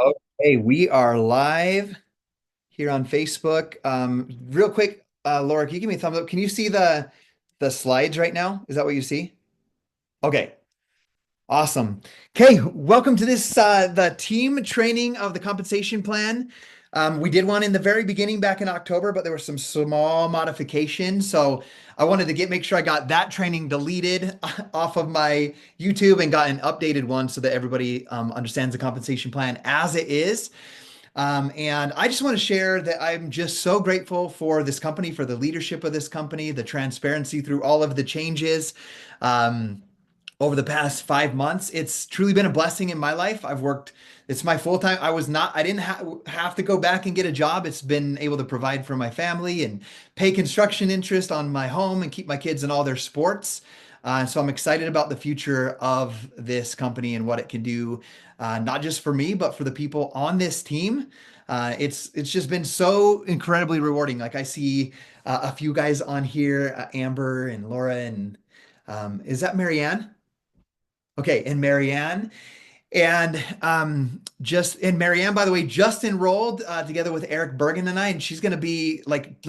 Okay, we are live here on Facebook. Real quick, Laura, can you give me a thumbs up? Can you see the slides right now? Is that what you see? Okay, awesome. Okay, welcome to this the team training of the compensation plan. We did one in the very beginning back in October, but there were some small modifications. So I wanted to make sure I got that training deleted off of my YouTube and got an updated one so that everybody understands the compensation plan as it is. And I just want to share that I'm just so grateful for this company, for the leadership of this company, the transparency through all of the changes. Um, Over the past 5 months. It's truly been a blessing in my life. It's my full time. I didn't have to go back and get a job. It's been able to provide for my family and pay construction interest on my home and keep my kids in all their sports. So I'm excited about the future of this company and what it can do, not just for me, but for the people on this team. It's just been so incredibly rewarding. Like I see a few guys on here, Amber and Laura and is that Marianne? Okay, and Marianne. And Marianne, by the way, just enrolled together with Eric Bergen and I, and she's gonna be like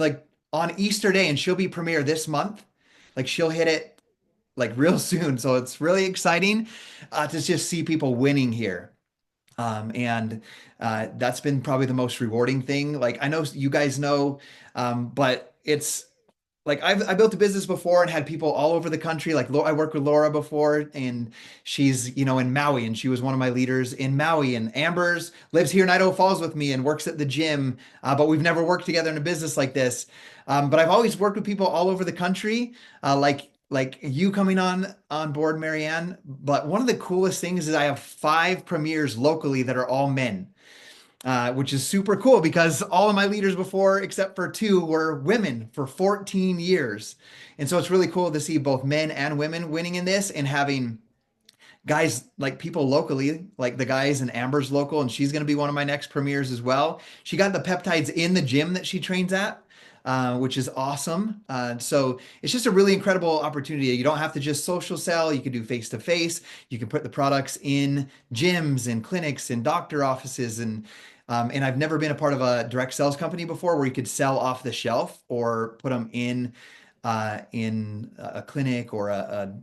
on Easter Day, and she'll be premiere this month. Like she'll hit it like real soon. So it's really exciting to just see people winning here. And That's been probably the most rewarding thing. Like I know you guys know, but it's like I built a business before and had people all over the country. Like I worked with Laura before, and she's in Maui, and she was one of my leaders in Maui. And Amber's lives here in Idaho Falls with me and works at the gym, but we've never worked together in a business like this. But I've always worked with people all over the country, like you coming on board, Marianne. But one of the coolest things is I have 5 premiers locally that are all men, which is super cool because all of my leaders before, except for 2, were women for 14 years. And so it's really cool to see both men and women winning in this and having guys like people locally, like the guys in Amber's local, and she's going to be one of my next premieres as well. She got the peptides in the gym that she trains at. Which is awesome. So it's just a really incredible opportunity. You don't have to just social sell. You can do face to face. You can put the products in gyms and clinics and doctor offices and I've never been a part of a direct sales company before where you could sell off the shelf or put them in a clinic or a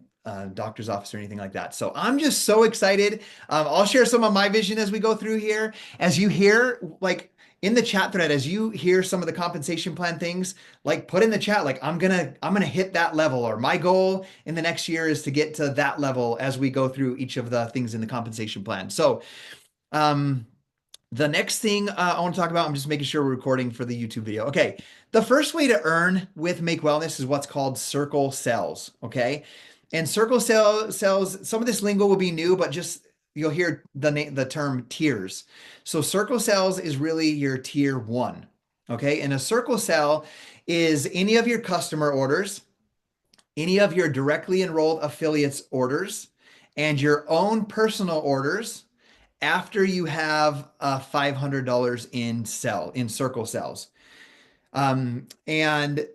doctor's office or anything like that. So I'm just so excited. I'll share some of my vision as we go through here. As you hear, like in the chat thread, as you hear some of the compensation plan things, like put in the chat, like I'm gonna hit that level, or my goal in the next year is to get to that level as we go through each of the things in the compensation plan. So um the next thing I want to talk about, I'm just making sure we're recording for the YouTube video. Okay. The first way to earn with Make Wellness is what's called circle cells. Okay. And cells, some of this lingo will be new, but just you'll hear the term tiers. So circle cells is really your tier 1. Okay. And a circle cell is any of your customer orders, any of your directly enrolled affiliates orders, and your own personal orders after you have $500 in circle cells. And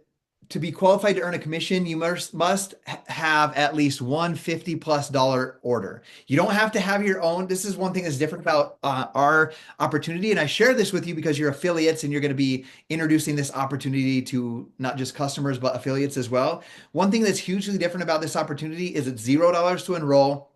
to be qualified to earn a commission, you must have at least one $50+ order. You don't have to have your own. This is one thing that's different about our opportunity. And I share this with you because you're affiliates and you're going to be introducing this opportunity to not just customers, but affiliates as well. One thing that's hugely different about this opportunity is it's $0 to enroll,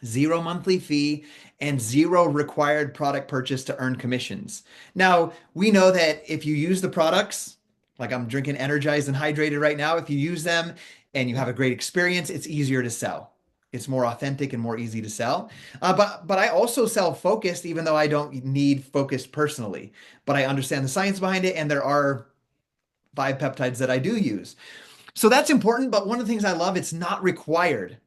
0 monthly fee, and 0 required product purchase to earn commissions. Now, we know that if you use the products, like I'm drinking energized and hydrated right now, if you use them and you have a great experience, it's easier to sell. It's more authentic and more easy to sell. But I also sell focused, even though I don't need focused personally. But I understand the science behind it, and there are 5 peptides that I do use. So that's important. But one of the things I love, it's not required.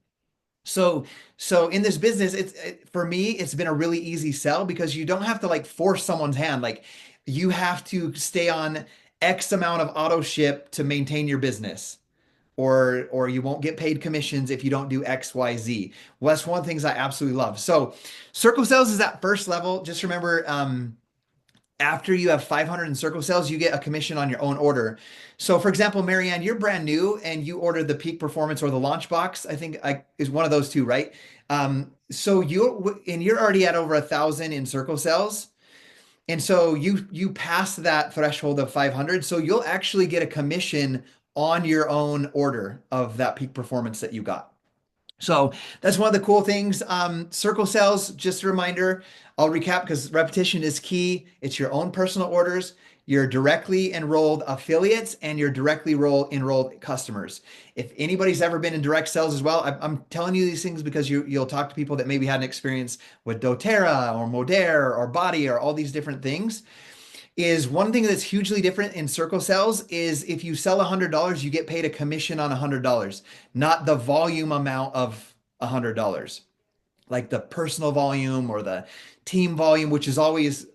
So, so in this business, for me, it's been a really easy sell because you don't have to like force someone's hand. Like you have to stay on X amount of auto ship to maintain your business, or you won't get paid commissions if you don't do X, Y, Z. Well, that's one of the things I absolutely love. So, circle sales is that first level. Just remember, after you have 500 in circle cells, you get a commission on your own order. So for example, Marianne, you're brand new and you ordered the Peak Performance or the Launch Box. I think is one of those two, right? So you're already at over 1,000 in circle cells. And so you pass that threshold of 500, so you'll actually get a commission on your own order of that peak performance that you got. So that's one of the cool things. Circle sales, just a reminder, I'll recap because repetition is key. It's your own personal orders, your directly enrolled affiliates, and your directly enrolled customers. If anybody's ever been in direct sales as well, I'm telling you these things because you'll talk to people that maybe had an experience with doTERRA or Modere or Body or all these different things. Is one thing that's hugely different in circle sales is if you sell $100, you get paid a commission on $100, not the volume amount of $100, like the personal volume or the team volume, which is always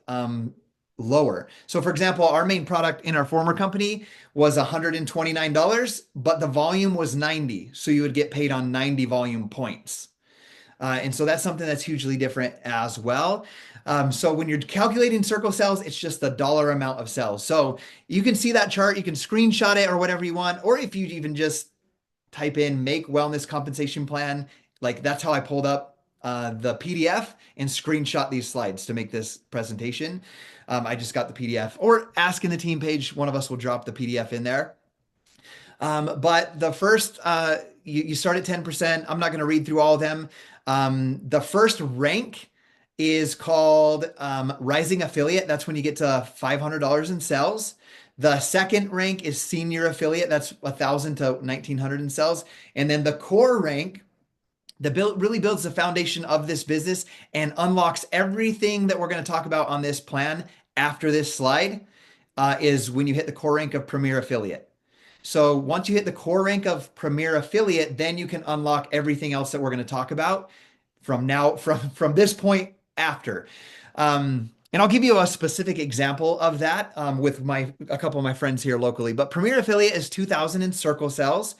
lower. So, for example, our main product in our former company was $129, but the volume was 90. So you would get paid on 90 volume points. And so that's something that's hugely different as well. So when you're calculating circle sales, it's just the dollar amount of sales. So you can see that chart, you can screenshot it or whatever you want, or if you even just type in make wellness compensation plan, like that's how I pulled up the PDF and screenshot these slides to make this presentation. I just got the PDF, or ask in the team page, one of us will drop the PDF in there. But the first, you start at 10%. I'm not going to read through all of them. The first rank is called Rising Affiliate. That's when you get to $500 in sales. The second rank is Senior Affiliate. That's 1,000 to 1,900 in sales. And then the core rank really builds the foundation of this business and unlocks everything that we're going to talk about on this plan after this slide, is when you hit the core rank of Premier Affiliate. So once you hit the core rank of Premier Affiliate, then you can unlock everything else that we're going to talk about from this point after. And I'll give you a specific example of that with a couple of my friends here locally. But Premier Affiliate is 2,000 in circle sales.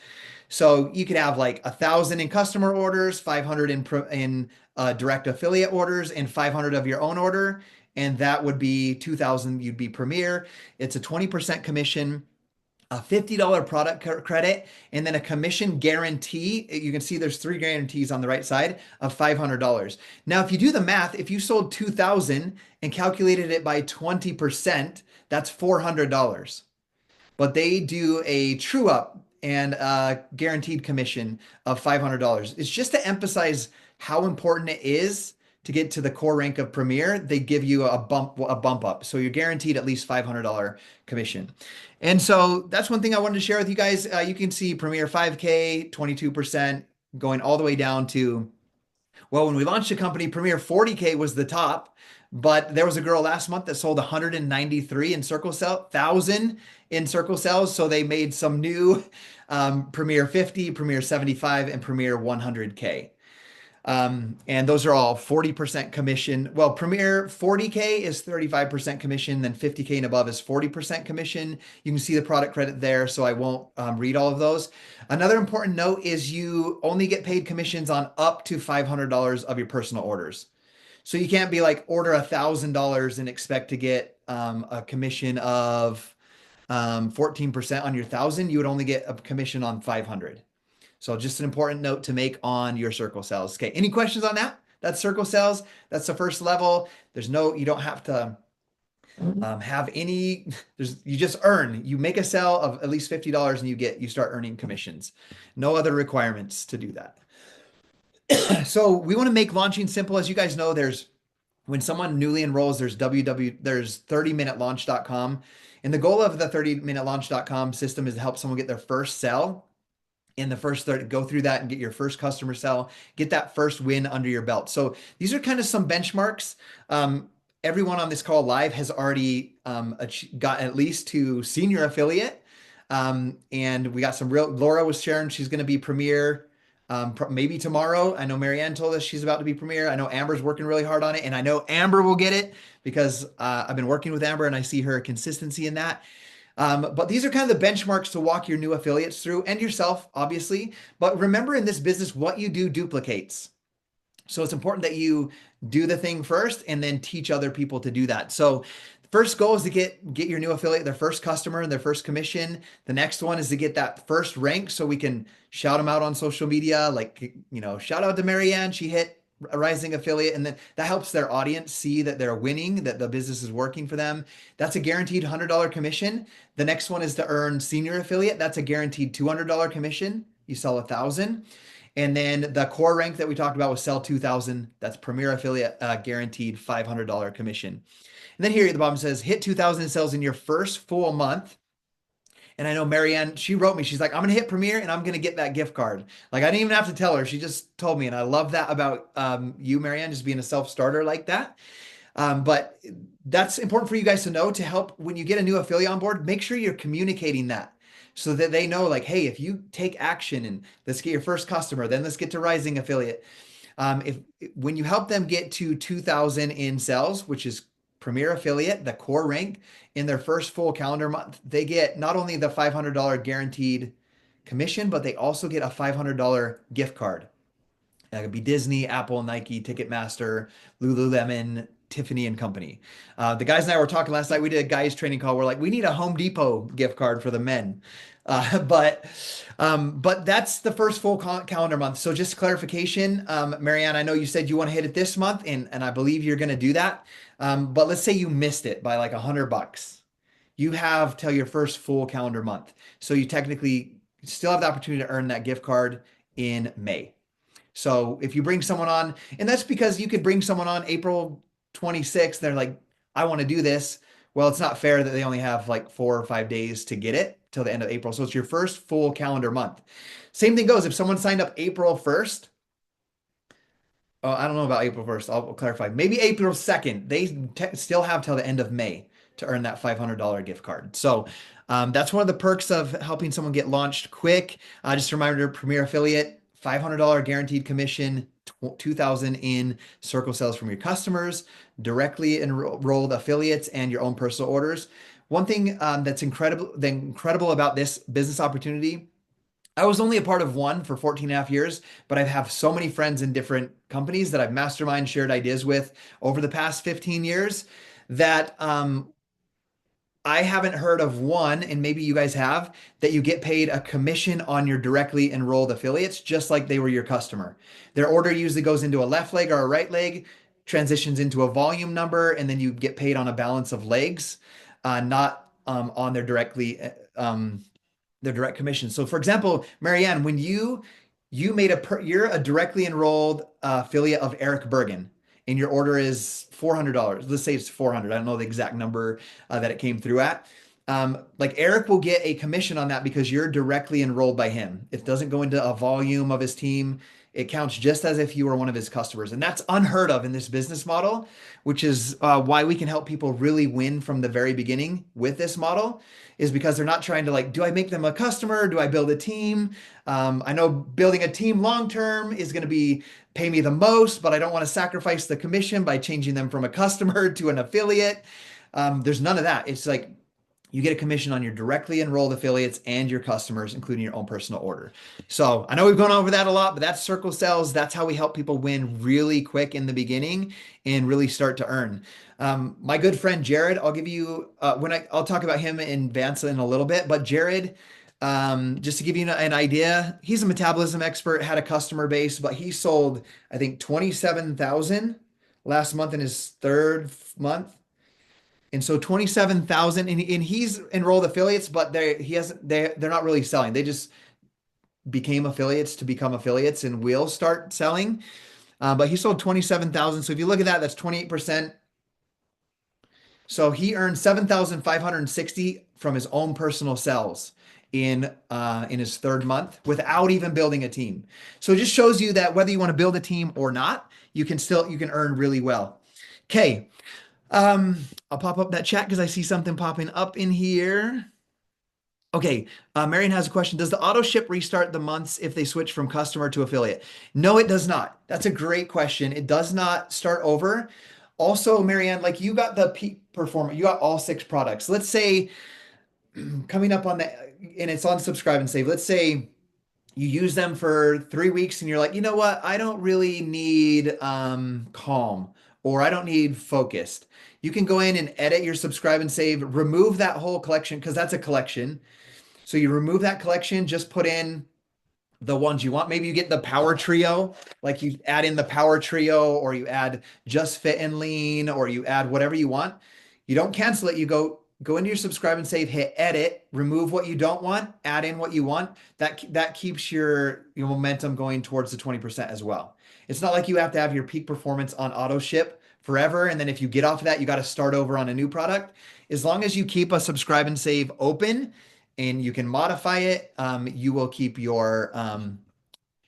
So you could have like 1,000 in customer orders, 500 in direct affiliate orders, and 500 of your own order. And that would be 2,000, you'd be Premier. It's a 20% commission, a $50 product credit, and then a commission guarantee. You can see there's 3 guarantees on the right side of $500. Now, if you do the math, if you sold 2,000 and calculated it by 20%, that's $400. But they do a true up and a guaranteed commission of $500. It's just to emphasize how important it is to get to the core rank of Premier. They give you a bump up. So you're guaranteed at least $500 commission. And so that's one thing I wanted to share with you guys. You can see Premier 5K, 22%, going all the way down to, well, when we launched the company, Premier 40K was the top, but there was a girl last month that sold 193 in circle sales, 1,000 in circle sales. So they made some new Premier 50, Premier 75, and Premier 100K. And those are all 40% commission. Well, Premier 40K is 35% commission, then 50K and above is 40% commission. You can see the product credit there, so I won't read all of those. Another important note is you only get paid commissions on up to $500 of your personal orders. So you can't be like order $1,000 and expect to get a commission of 14% on your 1,000. You would only get a commission on 500. So just an important note to make on your circle sales. Okay, any questions on that? That's circle sales. That's the first level. You don't have to have any, you just earn. You make a sale of at least $50 and you start earning commissions. No other requirements to do that. So we want to make launching simple. As you guys know, when someone newly enrolls, there's 30minutelaunch.com. And the goal of the 30minutelaunch.com system is to help someone get their first sale in the first 30, go through that and get your first customer sell, get that first win under your belt. So these are kind of some benchmarks. Everyone on this call live has already got at least to senior affiliate. And we got Laura was sharing, she's going to be Premier maybe tomorrow. I know Marianne told us she's about to be Premier. I know Amber's working really hard on it, and I know Amber will get it because I've been working with Amber and I see her consistency in that. But these are kind of the benchmarks to walk your new affiliates through, and yourself, obviously. But remember, in this business, what you do duplicates. So it's important that you do the thing first and then teach other people to do that. So the first goal is to get your new affiliate their first customer and their first commission. The next one is to get that first rank so we can shout them out on social media. Like, shout out to Marianne. She hit a rising affiliate, and then that helps their audience see that they're winning, that the business is working for them. That's a guaranteed $100 commission. The next one is to earn senior affiliate. That's a guaranteed $200 commission. You sell 1,000. And then the core rank that we talked about was sell 2,000. That's premier affiliate, guaranteed $500 commission. And then here at the bottom says hit 2,000 in sales in your first full month. And I know Marianne, she wrote me, she's like, I'm going to hit Premier and I'm going to get that gift card. Like, I didn't even have to tell her. She just told me. And I love that about you, Marianne, just being a self-starter like that. But that's important for you guys to know to help when you get a new affiliate on board, make sure you're communicating that so that they know like, hey, if you take action and let's get your first customer, then let's get to rising affiliate. If when you help them get to 2,000 in sales, which is premier affiliate, the core rank in their first full calendar month, they get not only the $500 guaranteed commission, but they also get a $500 gift card. That could be Disney, Apple, Nike, Ticketmaster, Lululemon, Tiffany and Company. The guys and I were talking last night. We did a guys training call. We're like, we need a Home Depot gift card for the men. But that's the first full calendar month. So just clarification, Marianne, I know you said you want to hit it this month, and I believe you're going to do that. But let's say you missed it by like $100. You have till your first full calendar month. So you technically still have the opportunity to earn that gift card in May. So if you bring someone on, and that's because you could bring someone on April 26th, they're like, I want to do this. Well, it's not fair that they only have like 4 or 5 days to get it till the end of April. So it's your first full calendar month. Same thing goes if someone signed up April 1st. Oh, I don't know about April 1st. I'll clarify. Maybe April 2nd. They still have till the end of May to earn that $500 gift card. So that's one of the perks of helping someone get launched quick. Just a reminder, Premier Affiliate, $500 guaranteed commission, 2,000 in circle sales from your customers, directly enrolled affiliates, and your own personal orders. One thing that's incredible about this business opportunity, I was only a part of one for 14 and a half years, but I have so many friends in different companies that I've mastermind shared ideas with over the past 15 years that I haven't heard of one, and maybe you guys have, that you get paid a commission on your directly enrolled affiliates, just like they were your customer. Their order usually goes into a left leg or a right leg, transitions into a volume number, and then you get paid on a balance of legs, not on their direct commission. So for example, Marianne, when you made you're a directly enrolled affiliate of Eric Bergen, and your order is $400. Let's say it's 400. I don't know the exact number that it came through at. Like Eric will get a commission on that because you're directly enrolled by him. It doesn't go into a volume of his team. It counts just as if you were one of his customers. And that's unheard of in this business model, which is why we can help people really win from the very beginning with this model, is because they're not trying to like, do I make them a customer? Do I build a team? I know building a team long-term is going to be pay me the most, but I don't want to sacrifice the commission by changing them from a customer to an affiliate. There's none of that. It's like, you get a commission on your directly enrolled affiliates and your customers, including your own personal order. So I know we've gone over that a lot, but that's circle sales. That's how we help people win really quick in the beginning and really start to earn. My good friend Jared, I'll give you I'll talk about him in Vansa in a little bit, but Jared, just to give you an idea, he's a metabolism expert, had a customer base, but he sold, I think, 27,000 last month in his third month. And so 27,000, and he's enrolled affiliates, but they're not really selling. They just became affiliates to become affiliates and will start selling. But he sold 27,000. So if you look at that, that's 28%. So he earned 7,560 from his own personal sales in his third month without even building a team. So it just shows you that whether you want to build a team or not, you can earn really well. Okay. I'll pop up that chat because I see something popping up in here. Okay, Marion has a question. Does the auto ship restart the months if they switch from customer to affiliate? No, it does not. That's a great question. It does not start over. Also, Marianne, like you got the peak performer, you got all 6 products. Let's say coming up on and it's on subscribe and save. Let's say you use them for 3 weeks and you're like, you know what? I don't really need calm, or I don't need focused. You can go in and edit your subscribe and save, remove that whole collection because that's a collection. So you remove that collection, just put in the ones you want. Maybe you get the power trio, like you add in the power trio, or you add just fit and lean, or you add whatever you want. You don't cancel it. You go into your subscribe and save, hit edit, remove what you don't want, add in what you want. That keeps your momentum going towards the 20% as well. It's not like you have to have your peak performance on auto ship forever, and then if you get off of that, you got to start over on a new product. As long as you keep a subscribe and save open and you can modify it, you will keep your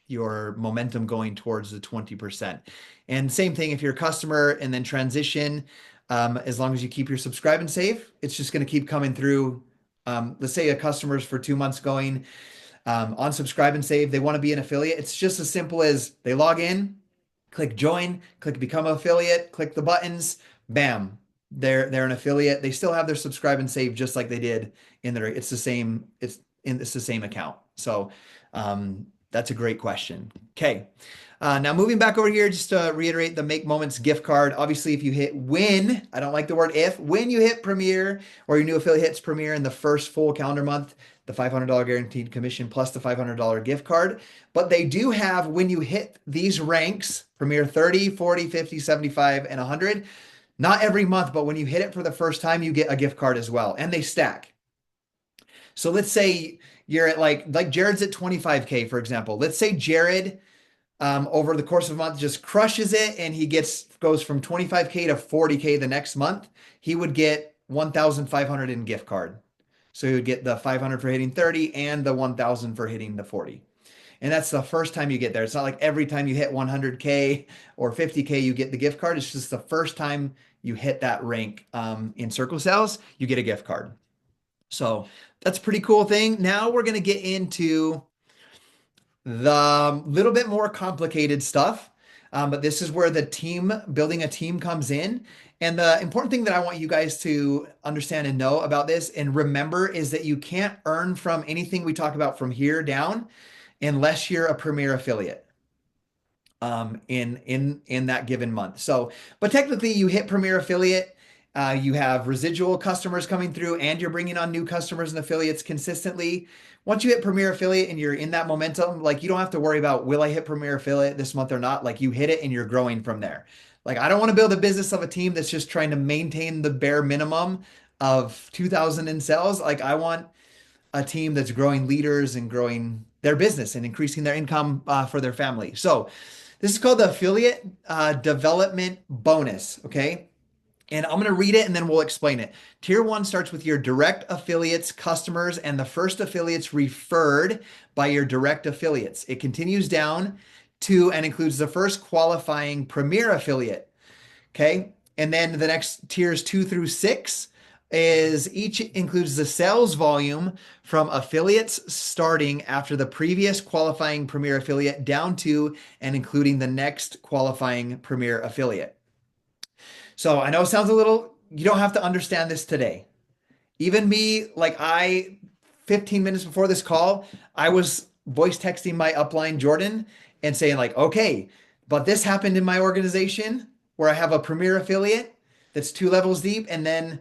momentum going towards the 20%. And same thing if you're a customer and then transition, as long as you keep your subscribe and save, it's just going to keep coming through. Let's say a customer's for 2 months going on subscribe and save, they want to be an affiliate. It's just as simple as they log in, click join, click become an affiliate, click the buttons, bam, they're an affiliate. They still have their subscribe and save just like they did in their, it's the same account. So that's a great question. Okay. Now moving back over here, just to reiterate the Make Moments gift card. Obviously, if you hit when, I don't like the word if, when you hit Premier or your new affiliate hits Premier in the first full calendar month, the $500 guaranteed commission plus the $500 gift card. But they do have, when you hit these ranks, Premier 30, 40, 50, 75, and 100, not every month, but when you hit it for the first time, you get a gift card as well. And they stack. So let's say you're at like Jared's at 25K, for example. Let's say Jared over the course of a month just crushes it and he goes from 25K to 40K the next month. He would get 1,500 in gift card. So he would get the 500 for hitting 30 and the 1,000 for hitting the 40. And that's the first time you get there. It's not like every time you hit 100K or 50K, you get the gift card. It's just the first time you hit that rank in Circle Sales, you get a gift card. So that's a pretty cool thing. Now we're going to get into the little bit more complicated stuff. But this is where the building a team comes in. And the important thing that I want you guys to understand and know about this and remember is that you can't earn from anything we talk about from here down unless you're a Premier affiliate in that given month. So, but technically you hit Premier affiliate, you have residual customers coming through and you're bringing on new customers and affiliates consistently. Once you hit Premier affiliate and you're in that momentum, like you don't have to worry about, will I hit Premier affiliate this month or not? Like you hit it and you're growing from there. Like I don't want to build a business of a team that's just trying to maintain the bare minimum of 2,000 in sales. Like I want a team that's growing leaders and growing their business and increasing their income for their family. So this is called the affiliate development bonus. Okay. And I'm going to read it and then we'll explain it. Tier one starts with your direct affiliates, customers, and the first affiliates referred by your direct affiliates. It continues down to and includes the first qualifying Premier affiliate. Okay. And then the next tiers 2 through 6 is each includes the sales volume from affiliates starting after the previous qualifying Premier affiliate down to and including the next qualifying Premier affiliate. So I know it sounds a little, you don't have to understand this today. Even me, 15 minutes before this call, I was voice texting my upline, Jordan, and saying like, okay, but this happened in my organization where I have a Premier affiliate that's 2 levels deep. And then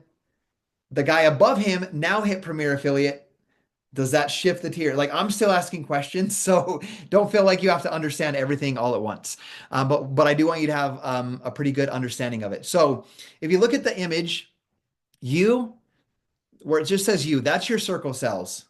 the guy above him now hit Premier affiliate. Does that shift the tier? Like I'm still asking questions, so don't feel like you have to understand everything all at once. But I do want you to have a pretty good understanding of it. So if you look at the image, you where it just says you, that's your circle cells.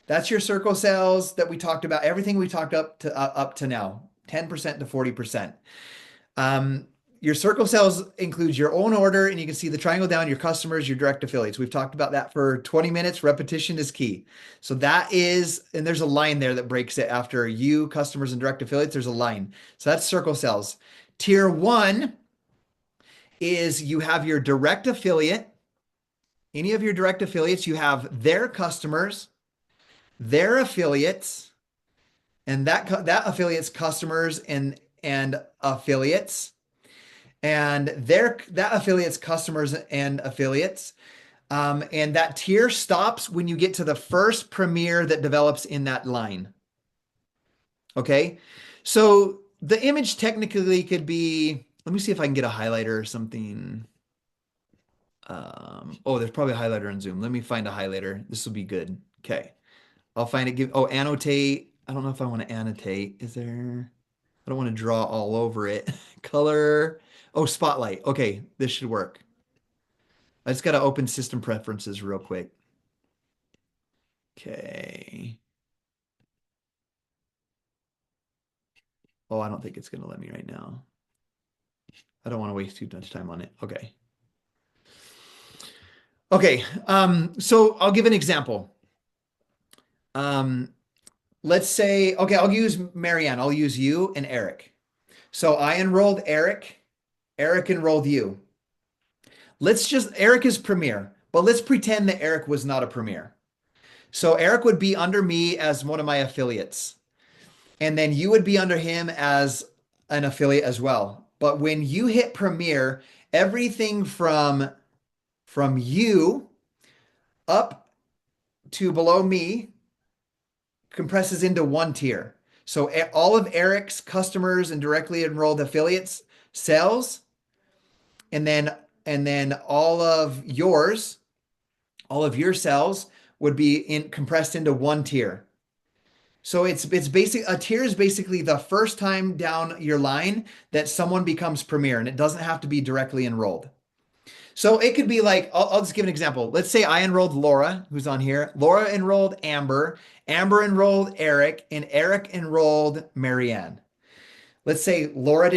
That's your circle cells that we talked about. Everything we talked up to now, 10% to 40%. Your circle cells includes your own order, and you can see the triangle down, your customers, your direct affiliates. We've talked about that for 20 minutes. Repetition is key. So that is, and there's a line there that breaks it after you, customers, and direct affiliates. There's a line. So that's circle cells. Tier one is you have your direct affiliate. Any of your direct affiliates, you have their customers, their affiliates, and that affiliates customers and affiliates. And that affiliates customers and affiliates. And that tier stops when you get to the first Premier that develops in that line. Okay. So the image technically could be, let me see if I can get a highlighter or something. Oh, there's probably a highlighter in Zoom. Let me find a highlighter. This will be good. Okay. I'll find it. Annotate. I don't know if I want to annotate. Is there, I don't want to draw all over it. Color. Oh, spotlight. Okay, this should work. I just got to open system preferences real quick. Okay. Oh, I don't think it's going to let me right now. I don't want to waste too much time on it. Okay. Okay. So I'll give an example. Um, let's say, okay, I'll use Marianne. I'll use you and Eric. So I enrolled Eric. Eric enrolled you. Eric is premier, but let's pretend that Eric was not a premier. So Eric would be under me as one of my affiliates. And then you would be under him as an affiliate as well. But when you hit premier, everything from you up to below me compresses into one tier. So all of Eric's customers and directly enrolled affiliates sales, and then all of your cells would be compressed into one tier. So it's basic a tier is basically the first time down your line that someone becomes premier, and it doesn't have to be directly enrolled. So it could be like, I'll just give an example. Let's say I enrolled Laura, who's on here. Laura enrolled Amber. Amber enrolled Eric, and Eric enrolled Marianne. Let's say Laura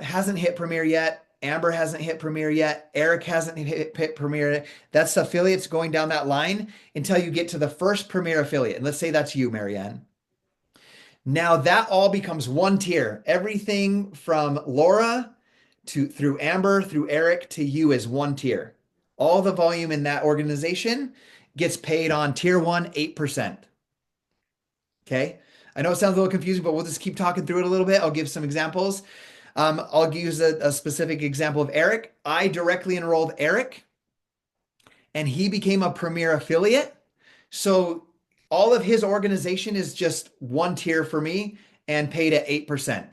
hasn't hit Premier yet. Amber hasn't hit Premier yet. Eric hasn't hit Premier yet. That's affiliates going down that line until you get to the first Premier affiliate. And let's say that's you, Marianne. Now that all becomes one tier. Everything from Laura to through Amber, through Eric to you is one tier. All the volume in that organization gets paid on tier one, 8%. Okay. I know it sounds a little confusing, but we'll just keep talking through it a little bit. I'll give some examples. I'll use a specific example of Eric. I directly enrolled Eric and he became a premier affiliate. So all of his organization is just one tier for me and paid at 8%.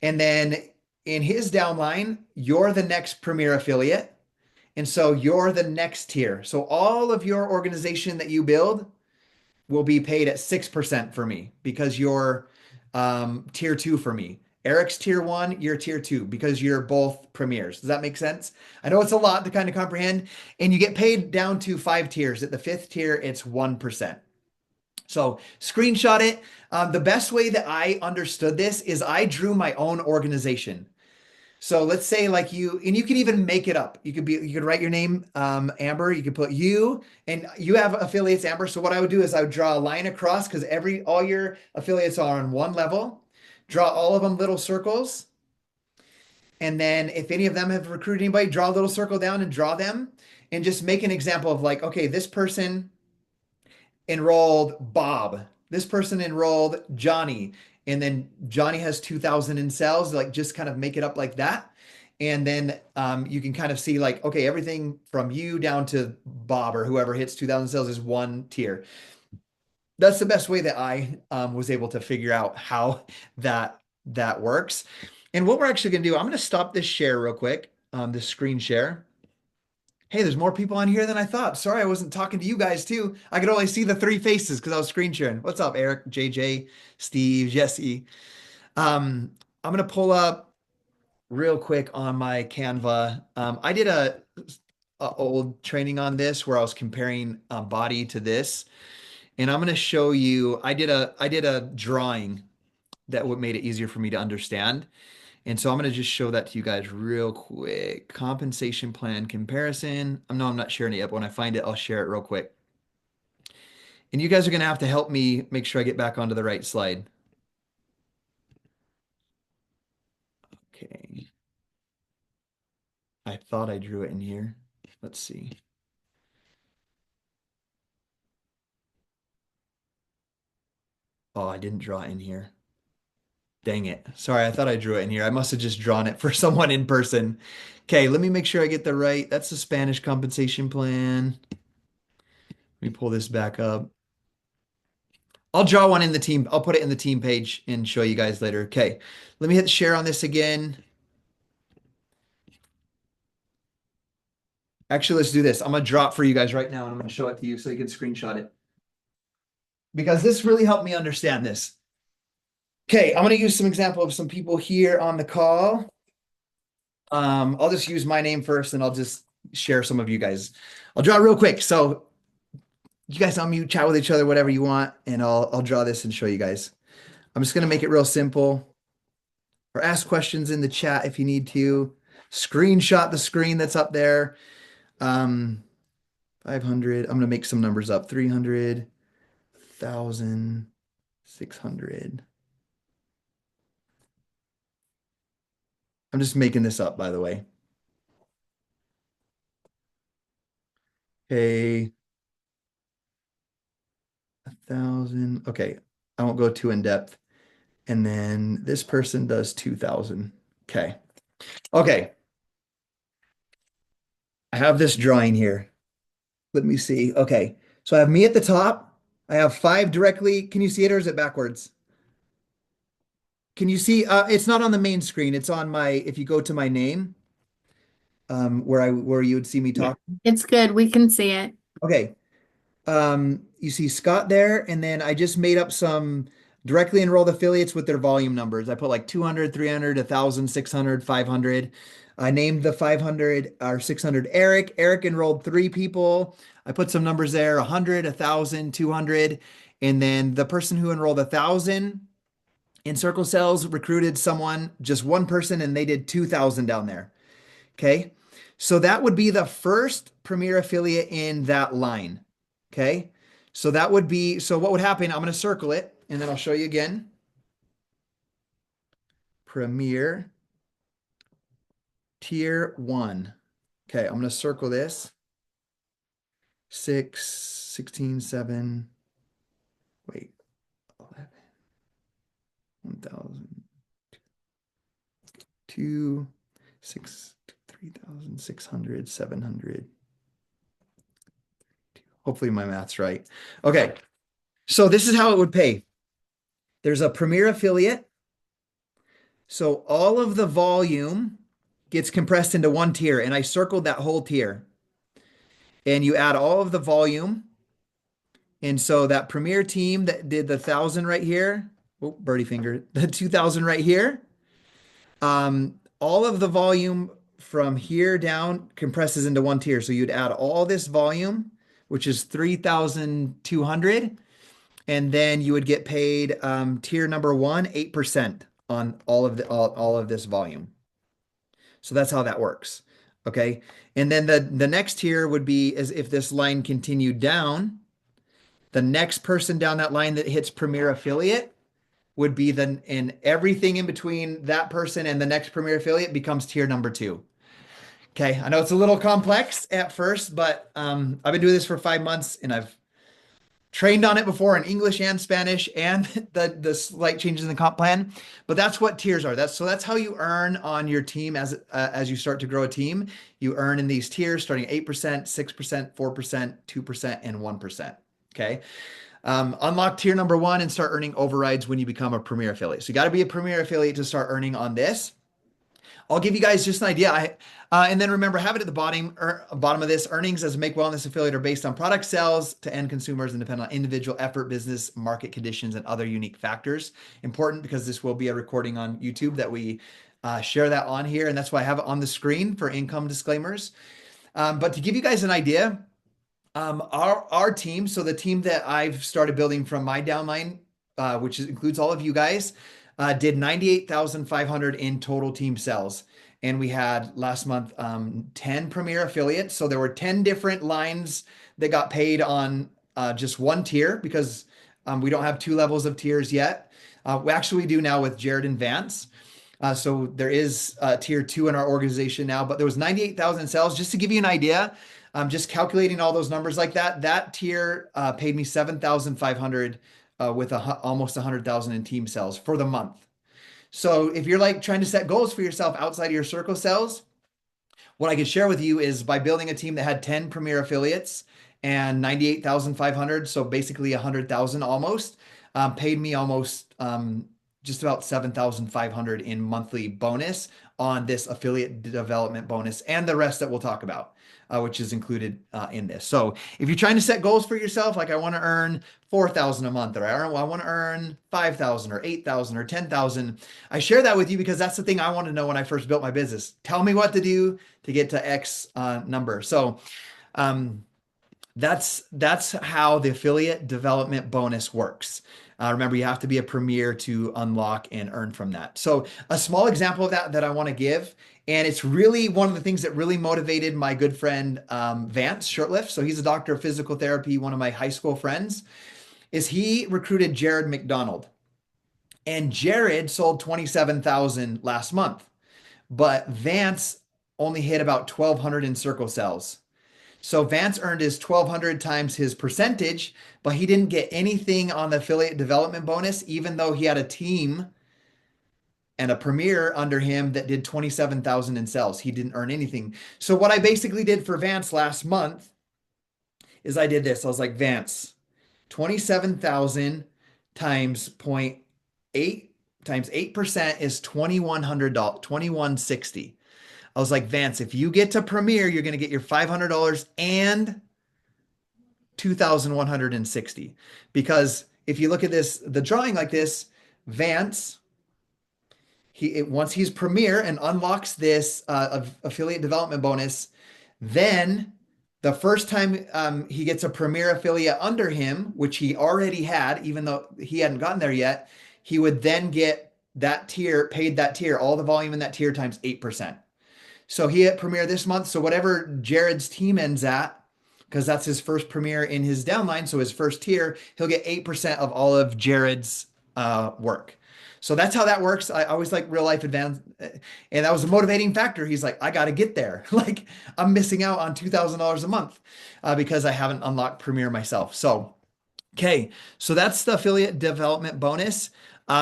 And then in his downline, you're the next premier affiliate. And so you're the next tier. So all of your organization that you build will be paid at 6% for me because you're tier two for me. Eric's tier one, you're tier two because you're both premiers. Does that make sense? I know it's a lot to kind of comprehend, and you get paid down to 5 tiers. At the fifth tier, it's 1%. So screenshot it. The best way that I understood this is I drew my own organization. So let's say like you, and you could even make it up. You could write your name, Amber. You could put you, and you have affiliates, Amber. So what I would do is I would draw a line across because all your affiliates are on one level. Draw all of them little circles, and then if any of them have recruited anybody, draw a little circle down and draw them, and just make an example of like, okay, this person enrolled Bob. This person enrolled Johnny. And then Johnny has 2,000 in cells, like just kind of make it up like that. And then you can kind of see like, okay, everything from you down to Bob or whoever hits 2,000 cells is one tier. That's the best way that I was able to figure out how that works. And what we're actually going to do, I'm going to stop this share real quick, this screen share. Hey, there's more people on here than I thought. Sorry, I wasn't talking to you guys too. I could only see the three faces because I was screen sharing. What's up, Eric, JJ, Steve, Jesse? I'm gonna pull up real quick on my Canva. I did a old training on this where I was comparing body to this, and I'm gonna show you. I did a drawing that would made it easier for me to understand. And so I'm going to just show that to you guys real quick. Compensation plan comparison. I'm not sharing it yet, but when I find it, I'll share it real quick. And you guys are going to have to help me make sure I get back onto the right slide. Okay. I thought I drew it in here. Let's see. Oh, I didn't draw it in here. Dang it. Sorry, I thought I drew it in here. I must have just drawn it for someone in person. Okay, let me make sure I get the right. That's the Spanish compensation plan. Let me pull this back up. I'll draw one in the team. I'll put it in the team page and show you guys later. Okay, let me hit share on this again. Actually, let's do this. I'm gonna draw it for you guys right now and I'm gonna show it to you so you can screenshot it. because this really helped me understand this. Okay, I'm going to use some example of some people here on the call. I'll just use my name first and I'll just share some of you guys. I'll draw real quick. So you guys unmute, chat with each other, whatever you want, and I'll draw this and show you guys. I'm just gonna make it real simple. Or ask questions in the chat if you need to. Screenshot the screen that's up there. 500. I'm gonna make some numbers up. 300, 1,000, 600. I'm just making this up, by the way. Okay, 1,000. Okay, I won't go too in depth. And then this person does 2,000. Okay. Okay. I have this drawing here. Let me see. Okay. So I have me at the top. I have five directly. Can you see it or is it backwards? Can you see? It's not on the main screen. It's on my, if you go to my name, where you would see me Yeah, talk. it's good. We can see it. Okay. You see Scott there, and then I just made up some directly enrolled affiliates with their volume numbers. I put like 200, 300, 1,000, 600, 500. I named the 500 or 600 Eric. Eric enrolled three people. I put some numbers there, 100, 1,000, 200. And then the person who enrolled 1,000 in Circle Cells recruited someone, just one person, and they did 2,000 down there. Okay. So that would be the first premier affiliate in that line. Okay. So that would be, so what would happen? I'm going to circle it and then I'll show you again. Premier tier one. Okay. I'm going to circle this. 6, 16, 7, wait, 11, 1,000, 2, 6, 3,600, 700. Hopefully my math's right. Okay. So this is how it would pay. There's a premier affiliate. So all of the volume gets compressed into one tier, and I circled that whole tier. And you add all of the volume. And so that premier team that did the 1,000 right here, oh, birdie finger, the 2,000 right here, all of the volume from here down compresses into one tier. So you'd add all this volume, which is 3,200, and then you would get paid tier number one, 8% on all of this volume. So that's how that works. Okay. And then the next tier would be as if this line continued down, the next person down that line that hits premier affiliate would be and everything in between that person and the next premier affiliate becomes tier number two. Okay. I know it's a little complex at first, but I've been doing this for 5 months and I've trained on it before in English and Spanish and the slight changes in the comp plan. But that's what tiers are. That's how you earn on your team as you start to grow a team. You earn in these tiers starting at 8%, 6%, 4%, 2%, and 1%. Okay. Unlock tier number one and start earning overrides when you become a premier affiliate. So you got to be a premier affiliate to start earning on this. I'll give you guys just an idea. And then remember, have it at the bottom of this. Earnings as a Make Wellness affiliate are based on product sales to end consumers and depend on individual effort, business, market conditions, and other unique factors. Important because this will be a recording on YouTube that we share that on here. And that's why I have it on the screen for income disclaimers. But to give you guys an idea, our team, so the team that I've started building from my downline, which includes all of you guys, did 98,500 in total team sales. And we had last month 10 premier affiliates. So there were 10 different lines that got paid on just one tier because we don't have two levels of tiers yet. We do now with Jared and Vance. So there is tier two in our organization now, but there was 98,000 sales. Just to give you an idea, just calculating all those numbers like that tier paid me 7,500 with almost 100,000 in team sales for the month. So if you're like trying to set goals for yourself outside of your circle sales, what I could share with you is by building a team that had 10 premier affiliates and 98,500, so basically 100,000 almost, paid me almost just about 7,500 in monthly bonus on this affiliate development bonus and the rest that we'll talk about, which is included in this. So if you're trying to set goals for yourself, like I want to earn 4,000 a month, or I want to earn 5,000 or 8,000 or 10,000, I share that with you because that's the thing I want to know when I first built my business. Tell me what to do to get to X number. So um, that's how the affiliate development bonus works. Remember, you have to be a premier to unlock and earn from that. So a small example of that I want to give, and it's really one of the things that really motivated my good friend Vance Shurtleff. So he's a doctor of physical therapy, one of my high school friends, is he recruited Jared McDonald. And Jared sold 27,000 last month, but Vance only hit about 1,200 in circle cells. So Vance earned his 1,200 times his percentage, but he didn't get anything on the affiliate development bonus, even though he had a team and a premier under him that did 27,000 in sales. He didn't earn anything. So what I basically did for Vance last month is I did this. I was like, Vance, 27,000 times 0.8 times 8% is $2,100, 2,160. I was like, Vance, if you get to Premier, you're going to get your $500 and 2,160. Because if you look at this, the drawing like this, Vance, once he's Premier and unlocks this affiliate development bonus, then the first time he gets a Premier affiliate under him, which he already had, even though he hadn't gotten there yet, he would then get that tier, paid that tier, all the volume in that tier times 8%. So he hit Premier this month. So whatever Jared's team ends at, because that's his first Premier in his downline, so his first tier, he'll get 8% of all of Jared's work. So that's how that works. I always like real life advance. And that was a motivating factor. He's like, I got to get there. Like I'm missing out on $2,000 a month because I haven't unlocked Premier myself. So, okay. So that's the affiliate development bonus.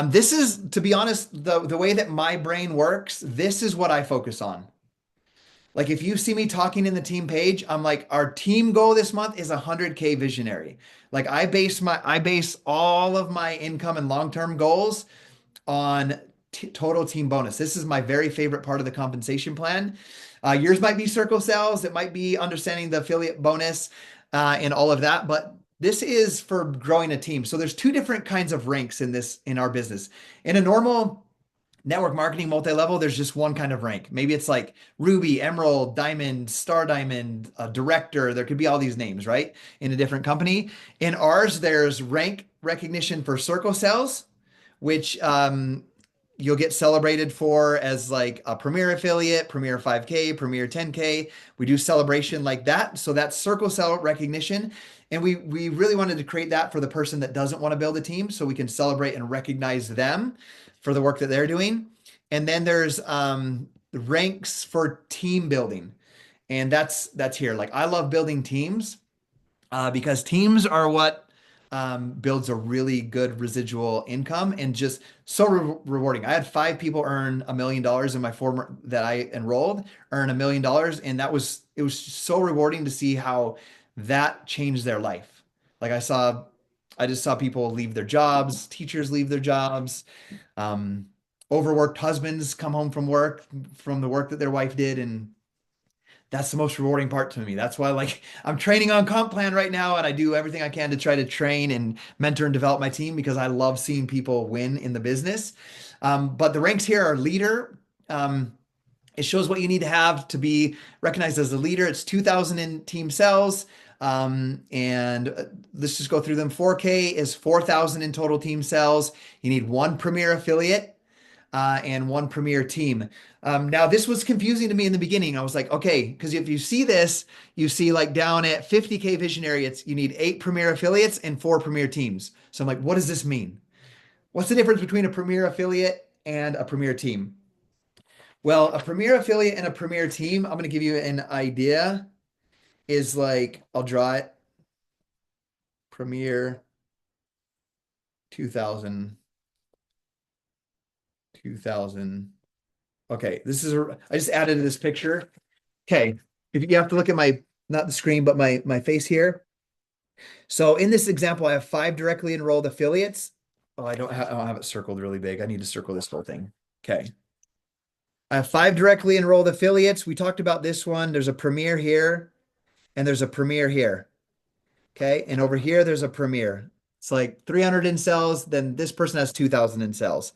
This is, to be honest, the way that my brain works, this is what I focus on. Like if you see me talking in the team page, I'm like, our team goal this month is 100K visionary. Like I base all of my income and long-term goals on total team bonus. This is my very favorite part of the compensation plan. Yours might be circle sales. It might be understanding the affiliate bonus and all of that, but this is for growing a team. So there's two different kinds of ranks in our business. In a normal network marketing multi-level, there's just one kind of rank. Maybe it's like Ruby, Emerald, Diamond, Star Diamond, Director. There could be all these names, right? In a different company. In ours, there's rank recognition for circle sales, which you'll get celebrated for as like a Premier affiliate, Premier 5K, Premier 10K. We do celebration like that. So that's circle cell recognition. And we really wanted to create that for the person that doesn't want to build a team so we can celebrate and recognize them for the work that they're doing. And then there's ranks for team building. And that's here. Like I love building teams because teams are what builds a really good residual income and just so rewarding. I had 5 people earn $1 million in my former that I enrolled, earn $1 million. And it was so rewarding to see how that changed their life. Like I just saw people leave their jobs, teachers leave their jobs, um, overworked husbands come home from work, from the work that their wife did. And that's the most rewarding part to me. That's why like I'm training on comp plan right now and I do everything I can to try to train and mentor and develop my team because I love seeing people win in the business. But the ranks here are leader. It shows what you need to have to be recognized as a leader. It's 2,000 in team sales. And let's just go through them. 4K is 4,000 in total team sales. You need one Premier affiliate and one Premier team. Now, this was confusing to me in the beginning. I was like, okay, because if you see this, you see like down at 50K visionary, you need 8 Premier affiliates and 4 Premier teams. So I'm like, what does this mean? What's the difference between a Premier affiliate and a Premier team? Well, a Premier affiliate and a Premier team, I'm going to give you an idea, is like, I'll draw it. Premier 2000, 2000. Okay, I just added this picture. Okay, if you have to look at not the screen, but my face here. So in this example, I have 5 directly enrolled affiliates Oh, I don't have it circled really big. I need to circle this whole thing. Okay. I have 5 directly enrolled affiliates. We talked about this one. There's a premier here and there's a premier here. Okay. And over here, there's a premier. It's like 300 in cells. Then this person has 2,000 in cells.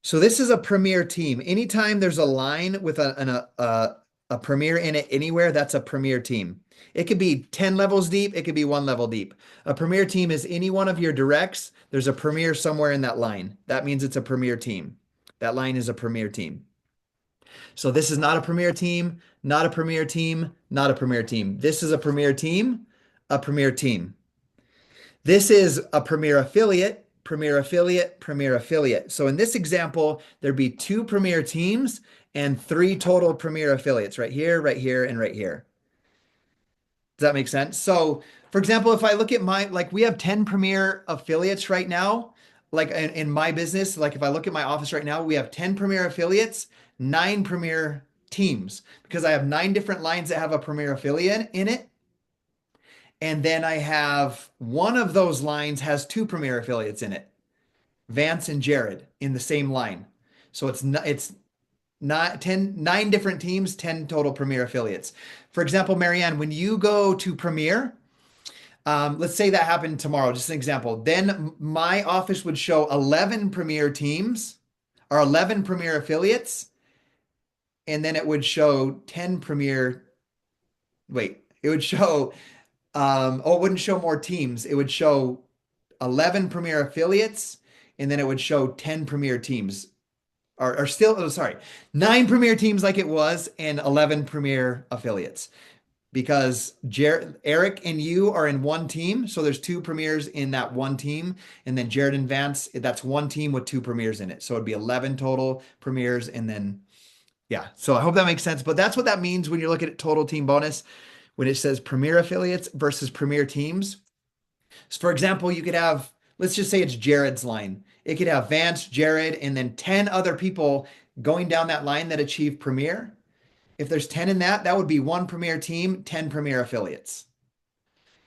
So this is a premier team. Anytime there's a line with a premier in it anywhere, that's a premier team. It could be 10 levels deep, it could be 1 level deep. A premier team is any one of your directs. There's a premier somewhere in that line. That means it's a premier team. That line is a premier team. So this is not a premier team, not a premier team, not a premier team. This is a premier team, a premier team. This is a premier affiliate, premier affiliate, premier affiliate. So in this example, there'd be 2 premier teams and 3 total premier affiliates right here, right here, and right here. Does that make sense? So for example, if I look at like we have 10 premier affiliates right now, like in my business, like if I look at my office right now, we have 10 premier affiliates, 9 premier teams because I have 9 different lines that have a premier affiliate in it. And then I have one of those lines has 2 premier affiliates in it, Vance and Jared in the same line. So it's not 9 different teams, 10 total premier affiliates. For example, Marianne, when you go to premier, let's say that happened tomorrow, just an example, then my office would show 11 premier teams or 11 premier affiliates, and then it would show 10 premier, wait, it would show it wouldn't show more teams. It would show 11 premier affiliates, and then it would show 10 premier teams. Or still, oh, sorry, 9 premier teams like it was, and 11 premier affiliates. Because Eric and you are in one team, so there's 2 premiers in that one team, and then Jared and Vance, that's one team with 2 premiers in it. So it'd be 11 total premiers, and then yeah. So I hope that makes sense. But that's what that means when you're looking at total team bonus when it says premier affiliates versus premier teams. So for example, you could have, let's just say it's Jared's line. It could have Vance, Jared, and then 10 other people going down that line that achieve premier. If there's 10 in that, that would be 1 premier team, 10 premier affiliates.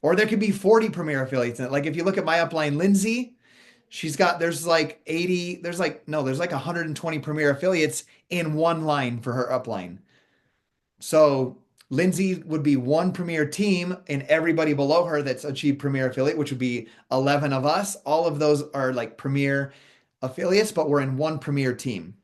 Or there could be 40 premier affiliates in it. Like if you look at my upline, Lindsay, there's like 80, there's like 120 premier affiliates in one line for her upline. So Lindsay would be 1 premier team, and everybody below her that's achieved premier affiliate, which would be 11 of us. All of those are like premier affiliates, but we're in 1 premier team.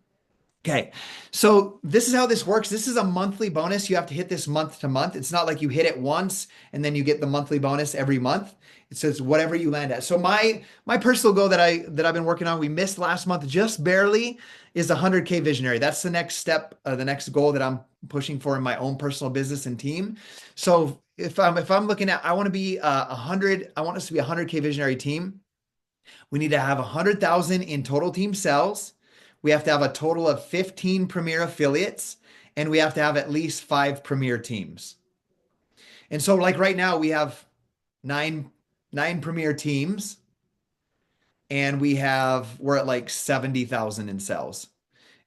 Okay, so this is how this works. This is a monthly bonus. You have to hit this month to month. It's not like you hit it once and then you get the monthly bonus every month. It says whatever you land at. So my personal goal that I've been working on, we missed last month just barely, is 100K visionary. That's the next step, the next goal that I'm pushing for in my own personal business and team. So if I'm looking at, I want to be 100. I want us to be a 100K visionary team. We need to have 100,000 in total team sales. We have to have a total of 15 premier affiliates, and we have to have at least 5 premier teams. And so like right now we have nine premier teams, and we're at like 70,000 in sales.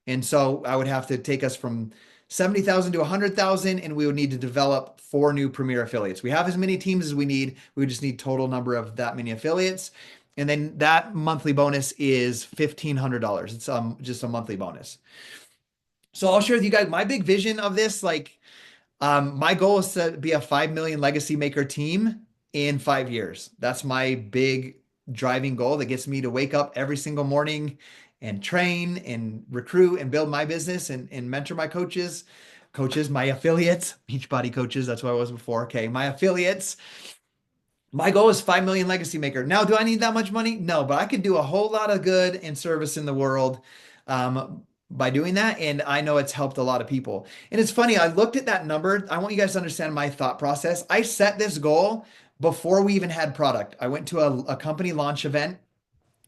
And so I would have to take us from 70,000 to 100,000, and we would need to develop 4 new premier affiliates. We have as many teams as we need. We just need total number of that many affiliates. And then that monthly bonus is $1,500. It's just a monthly bonus. So I'll share with you guys my big vision of this. Like, my goal is to be a 5 million legacy maker team in 5 years. That's my big driving goal that gets me to wake up every single morning and train and recruit and build my business and mentor my coaches, my affiliates, Beachbody coaches. That's what I was before. Okay. My affiliates. My goal is 5 million legacy maker. Now, do I need that much money? No, but I could do a whole lot of good and service in the world by doing that. And I know it's helped a lot of people. And it's funny, I looked at that number. I want you guys to understand my thought process. I set this goal before we even had product. I went to a company launch event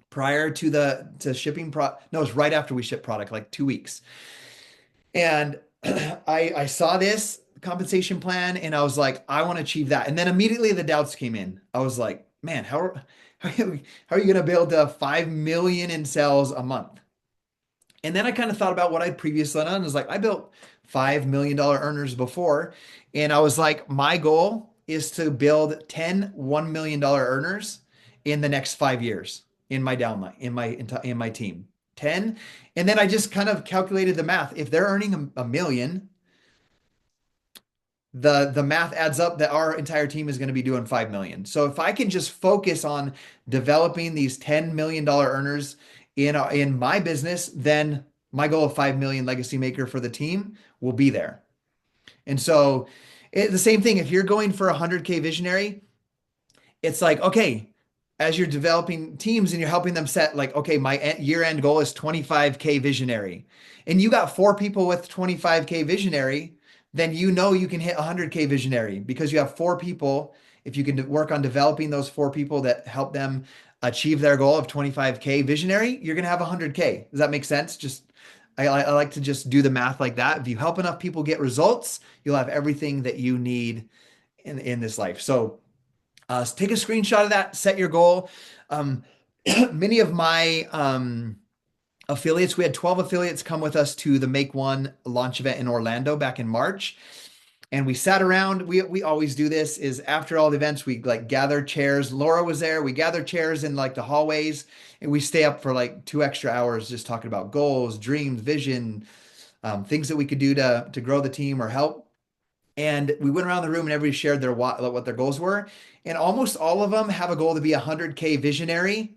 prior to shipping no, it was right after we shipped product, like 2 weeks. And I saw this compensation plan and I was like, I want to achieve that. And then immediately the doubts came in. I was like, man, how are you going to build 5 million in sales a month? And then I kind of thought about what I'd previously done. I was like, I built $5 million earners before. And I was like, my goal is to build 10 $1 million earners in the next 5 years. in my downline, in my team. 10. And then I just kind of calculated the math. If they're earning a million, the math adds up that our entire team is going to be doing 5 million. So if I can just focus on developing these $10 million earners in my business, then my goal of 5 million legacy maker for the team will be there. And so the same thing, if you're going for a 100K visionary, it's like, okay, as you're developing teams and you're helping them set, like, okay, my year end goal is 25K visionary, and you got four people with 25K visionary, then you know you can hit 100K visionary because you have four people. If you can work on developing those four people that help them achieve their goal of 25K visionary, you're going to have 100K. Does that make sense? I like to just do the math like that. If you help enough people get results, you'll have everything that you need in this life. So take a screenshot of that, set your goal. Um, many of my affiliates, we had 12 affiliates come with us to the Make One launch event in Orlando back in March. And we sat around. We always do this is after all the events, we like gather chairs. Laura was there. We gather chairs in like the hallways and we stay up for like 2 extra hours just talking about goals, dreams, vision, things that we could do to grow the team or help. And we went around the room and everybody shared what their goals were. And almost all of them have a goal to be a 100K visionary.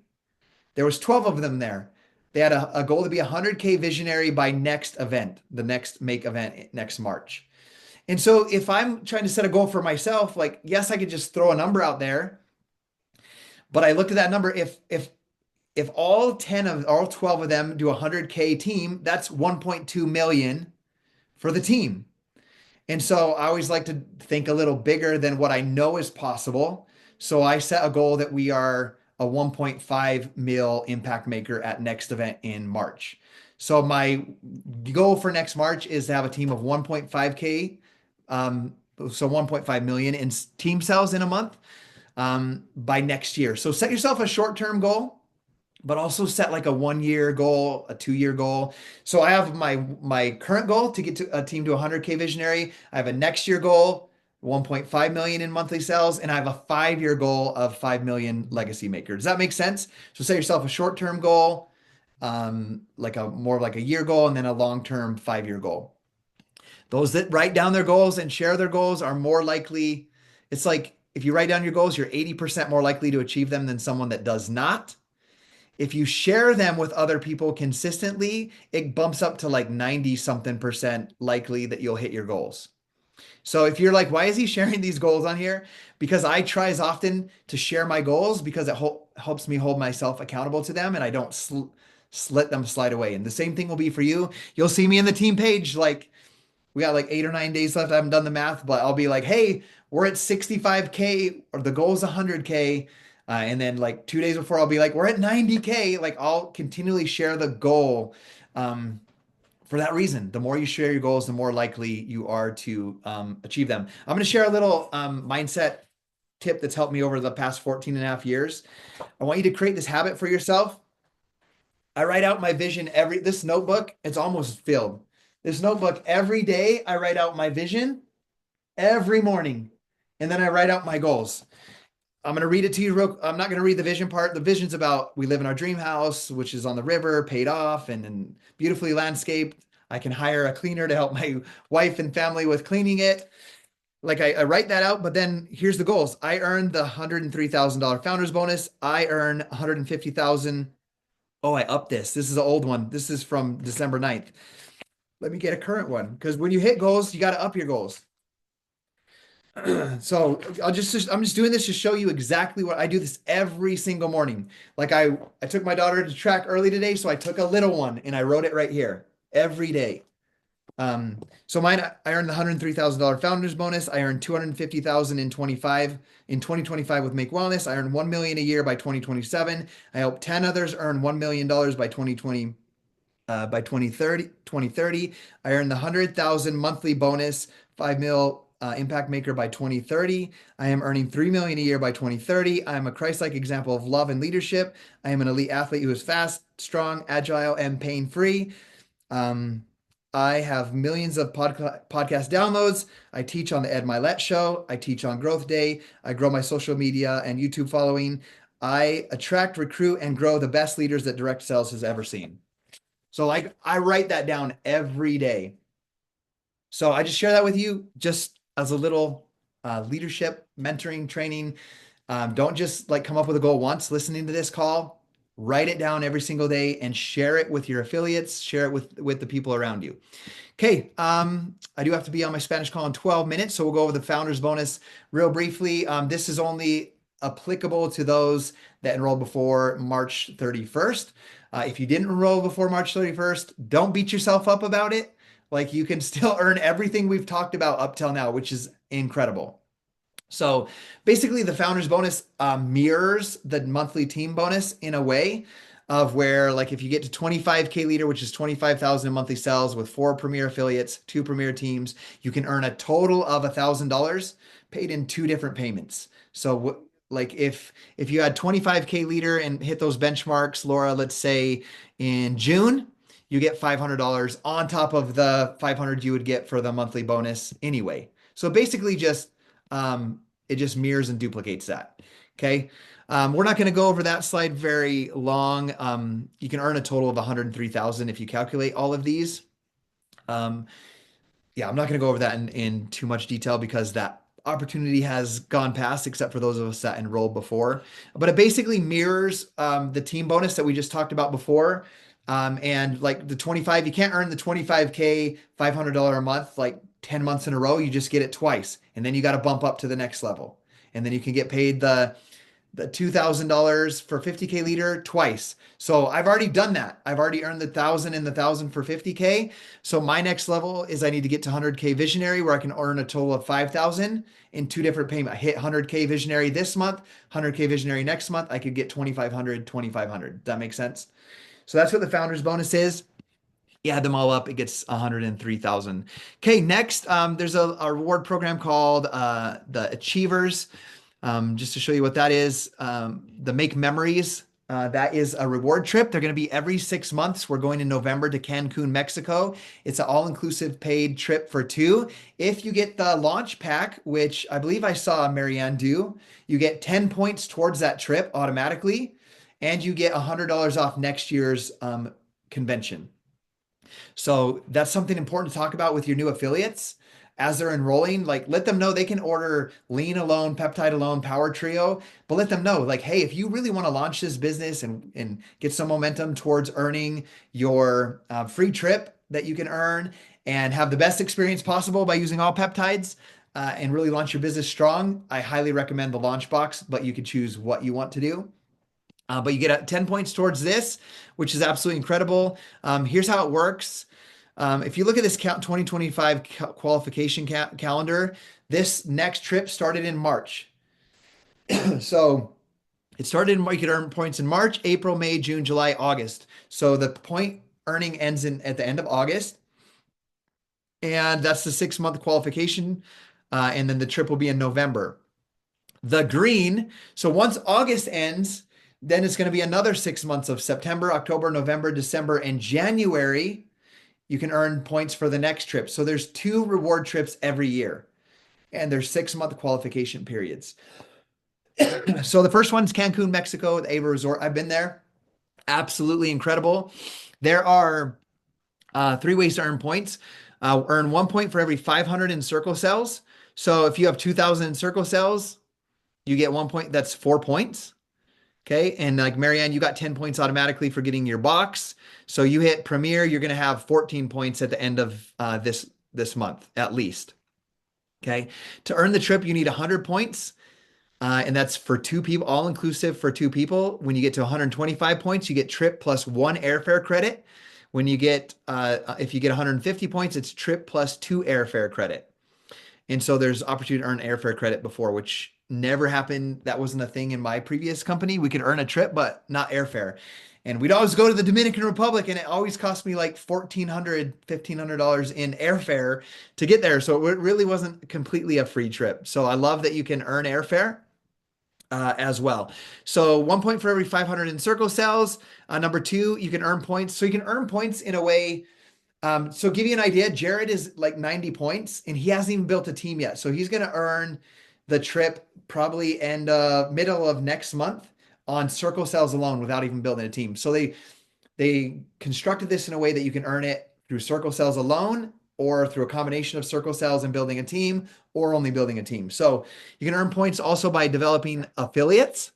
There was 12 of them there. They had a goal to be a 100K visionary by next event, the next Make event next March. And so if I'm trying to set a goal for myself, like, yes, I could just throw a number out there, but I looked at that number. If all 12 of them do a 100K team, that's 1.2 million for the team. And so I always like to think a little bigger than what I know is possible. So I set a goal that we are a 1.5 mil impact maker at next event in March. So my goal for next March is to have a team of 1.5K, so 1.5 million in team sales in a month by next year. So set yourself a short-term goal, but also set like a 1 year goal, a 2 year goal. So I have my current goal to get to a team to 100K visionary. I have a next year goal, 1.5 million in monthly sales, and I have a 5 year goal of 5 million legacy maker. Does that make sense? So set yourself a short-term goal, like a more like a year goal, and then a long-term 5 year goal. Those that write down their goals and share their goals are more likely. It's like if you write down your goals, you're 80% more likely to achieve them than someone that does not. If you share them with other people consistently, it bumps up to like 90 something percent likely that you'll hit your goals. So if you're like, why is he sharing these goals on here? Because I try as often to share my goals because it helps me hold myself accountable to them and I don't let them slide away. And the same thing will be for you. You'll see me in the team page like we got like 8 or 9 days left. I haven't done the math, but I'll be like, hey, we're at 65K or the goal is 100K. And then like 2 days before, I'll be like, we're at 90K. Like I'll continually share the goal for that reason. The more you share your goals, the more likely you are to achieve them. I'm going to share a little mindset tip that's helped me over the past 14 and a half years. I want you to create this habit for yourself. I write out my vision this notebook, it's almost filled. This notebook, every day I write out my vision every morning, and then I write out my goals. I'm going to read it to you. I'm not going to read the vision part. The vision's about we live in our dream house, which is on the river, paid off and beautifully landscaped. I can hire a cleaner to help my wife and family with cleaning it. Like I write that out, but then here's the goals. I earned the $103,000 founders bonus. I earn 150,000. Oh, I upped this. This is an old one. This is from December 9th. Let me get a current one because when you hit goals, you got to up your goals. So I'm just doing this to show you exactly what I do this every single morning. Like I took my daughter to track early today, so I took a little one and I wrote it right here every day. So mine, I earned the $103,000 founders bonus. I earned 250,000 in 2025 with Make Wellness. I earned 1 million a year by 2027. I hope 10 others earn $1 million by 2020. By 2030, I earned the 100,000 monthly bonus, 5 mil impact maker by 2030. I am earning 3 million a year by 2030. I am a Christ-like example of love and leadership. I am an elite athlete who is fast, strong, agile, and pain-free. I have millions of podcast downloads. I teach on the Ed Milet Show. I teach on Growth Day. I grow my social media and YouTube following. I attract, recruit, and grow the best leaders that direct sales has ever seen. So like I write that down every day. So I just share that with you just as a little leadership mentoring training. Don't just like come up with a goal once listening to this call. Write it down every single day and share it with your affiliates, share it with the people around you. Okay, I do have to be on my Spanish call in 12 minutes, so we'll go over the founders bonus real briefly. This is only applicable to those that enrolled before March 31st. If you didn't enroll before March 31st, don't beat yourself up about it. Like you can still earn everything we've talked about up till now, which is incredible. So basically, the founders bonus mirrors the monthly team bonus in a way of where, like, if you get to 25K leader, which is 25,000 in monthly sales with 4 premier affiliates, 2 premier teams, you can earn a total of $1,000 paid in 2 different payments. So, like, if you had 25K leader and hit those benchmarks, Laura, let's say in June, you get $500 on top of the 500 you would get for the monthly bonus anyway. So basically, it just mirrors and duplicates that. Okay. We're not going to go over that slide very long. You can earn a total of 103,000 if you calculate all of these. Um, yeah, I'm not going to go over that in too much detail because that opportunity has gone past, except for those of us that enrolled before. But it basically mirrors the team bonus that we just talked about before. And like the 25, you can't earn the 25K, $500 a month, like 10 months in a row. You just get it twice. And then you got to bump up to the next level. And then you can get paid the $2,000 for 50K leader twice. So I've already done that. I've already earned the 1,000 and the 1,000 for 50K. So my next level is I need to get to 100K visionary where I can earn a total of 5,000 in 2 different payments. I hit 100K visionary this month, 100K visionary next month. I could get 2,500, 2,500. That makes sense? So that's what the founders bonus is. You add them all up, it gets 103,000. Okay, next, there's a reward program called the Achievers. Just to show you what that is, the Make Memories, that is a reward trip. They're going to be every 6 months. We're going in November to Cancun, Mexico. It's an all-inclusive paid trip for two. If you get the launch pack, which I believe I saw Marianne do, you get 10 points towards that trip automatically, and you get $100 off next year's convention. So that's something important to talk about with your new affiliates as they're enrolling. Like, let them know they can order lean alone, peptide alone, power trio, but let them know, like, hey, if you really want to launch this business and get some momentum towards earning your free trip that you can earn and have the best experience possible by using all peptides, and really launch your business strong, I highly recommend the launch box, but you can choose what you want to do. But you get 10 points towards this, which is absolutely incredible. Here's how it works. If you look at this 2025 qualification calendar, this next trip started in March. So it started in, you could earn points in March, April, May, June, July, August. So the point earning ends at the end of August. And that's the 6 month qualification. And then the trip will be in November. The green, so once August ends, then it's going to be another 6 months of September, October, November, December, and January. You can earn points for the next trip. So there's 2 reward trips every year, and there's 6 month qualification periods. So the first one's Cancun, Mexico, the Ava Resort. I've been there. Absolutely incredible. There are 3 ways to earn points. Earn 1 point for every 500 in circle cells. So if you have 2,000 in circle cells, you get 1 point. That's 4 points. Okay. And like Marianne, you got 10 points automatically for getting your box. So you hit Premier, you're going to have 14 points at the end of this month, at least. Okay. To earn the trip, you need 100 points. And that's for 2 people, all inclusive for 2 people. When you get to 125 points, you get trip plus 1 airfare credit. When you get, if you get 150 points, it's trip plus 2 airfare credit. And so there's opportunity to earn airfare credit before, which never happened. That wasn't a thing in my previous company. We could earn a trip, but not airfare. And we'd always go to the Dominican Republic, and it always cost me like $1,400, $1,500 in airfare to get there. So it really wasn't completely a free trip. So I love that you can earn airfare as well. So 1 point for every 500 in circle cells. Number 2, you can earn points. So you can earn points in a way. So give you an idea, Jared is like 90 points and he hasn't even built a team yet. So he's going to earn the trip probably middle of next month on circle cells alone without even building a team. So they constructed this in a way that you can earn it through circle cells alone or through a combination of circle cells and building a team or only building a team. So you can earn points also by developing affiliates.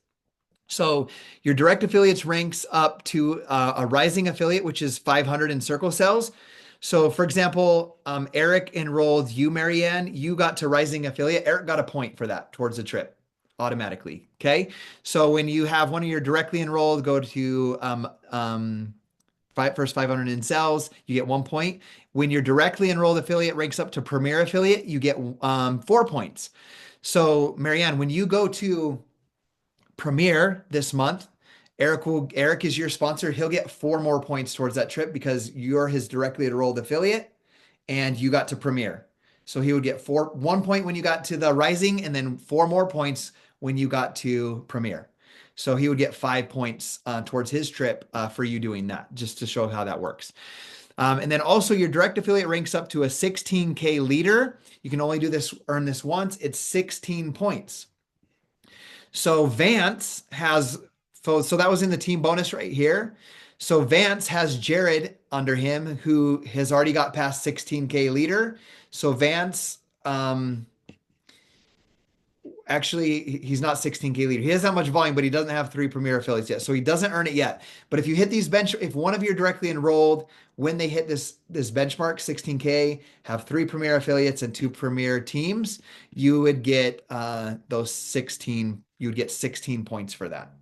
So your direct affiliates ranks up to a rising affiliate, which is 500 in circle cells. So for example, Eric enrolled you, Marianne. You got to rising affiliate. Eric got a point for that towards the trip automatically. Okay. So when you have one of your directly enrolled go to first 500 in cells, you get 1 point. When your directly enrolled affiliate ranks up to premier affiliate, you get 4 points. So Marianne, when you go to Premiere this month, Eric is your sponsor. He'll get 4 more points towards that trip because you're his directly enrolled affiliate and you got to Premiere. So he would get 1 point when you got to the Rising and then 4 more points when you got to Premiere. So he would get 5 points towards his trip for you doing that, just to show how that works. And then also your direct affiliate ranks up to a 16K leader. You can only earn this once. It's 16 points. So Vance has, so that was in the team bonus right here. So Vance has Jared under him who has already got past 16K leader. So Vance, actually, he's not 16K leader. He has that much volume, but he doesn't have 3 premier affiliates yet. So he doesn't earn it yet. But if you hit these if one of you are directly enrolled, when they hit this benchmark, 16K, have 3 premier affiliates and 2 premier teams, you would get those 16, you would get 16 points for that.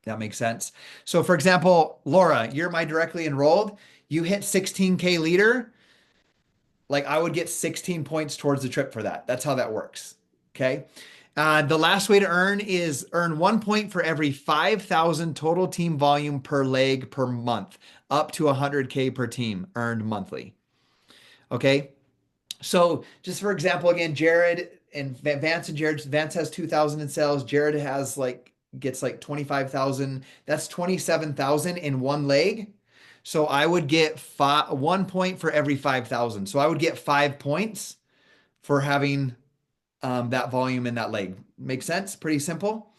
That makes sense. So for example, Laura, you're my directly enrolled. You hit 16K leader, like I would get 16 points towards the trip for that. That's how that works. Okay. The last way to earn is earn 1 point for every 5,000 total team volume per leg per month, up to 100K per team earned monthly. Okay. So just for example, again, Jared and Vance and Jared, Vance has 2,000 in sales. Jared gets like 25,000. That's 27,000 in one leg. So I would get 1 point for every 5,000. So I would get 5 points for having that volume in that leg. Make sense? Pretty simple.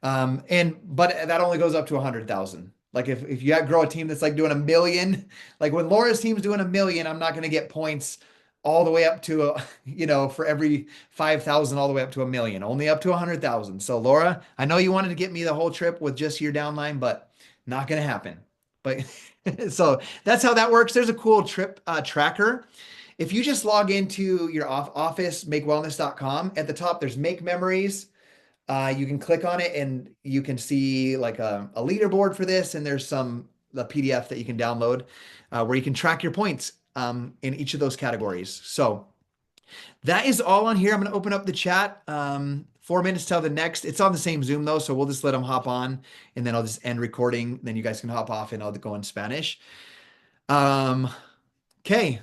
But that only goes up to 100,000. Like if you grow a team that's like doing 1 million, like when Laura's team's doing 1 million, I'm not going to get points all the way up to, for every 5,000 all the way up to 1 million, only up to 100,000. So Laura, I know you wanted to get me the whole trip with just your downline, but not going to happen. But so that's how that works. There's a cool trip tracker. If you just log into your office, makewellness.com, at the top, there's make memories. You can click on it and you can see like a leaderboard for this. And there's the PDF that you can download where you can track your points in each of those categories. So that is all on here. I'm going to open up the chat. 4 minutes till the next. It's on the same Zoom though, so we'll just let them hop on and then I'll just end recording. Then you guys can hop off and I'll go in Spanish. Okay.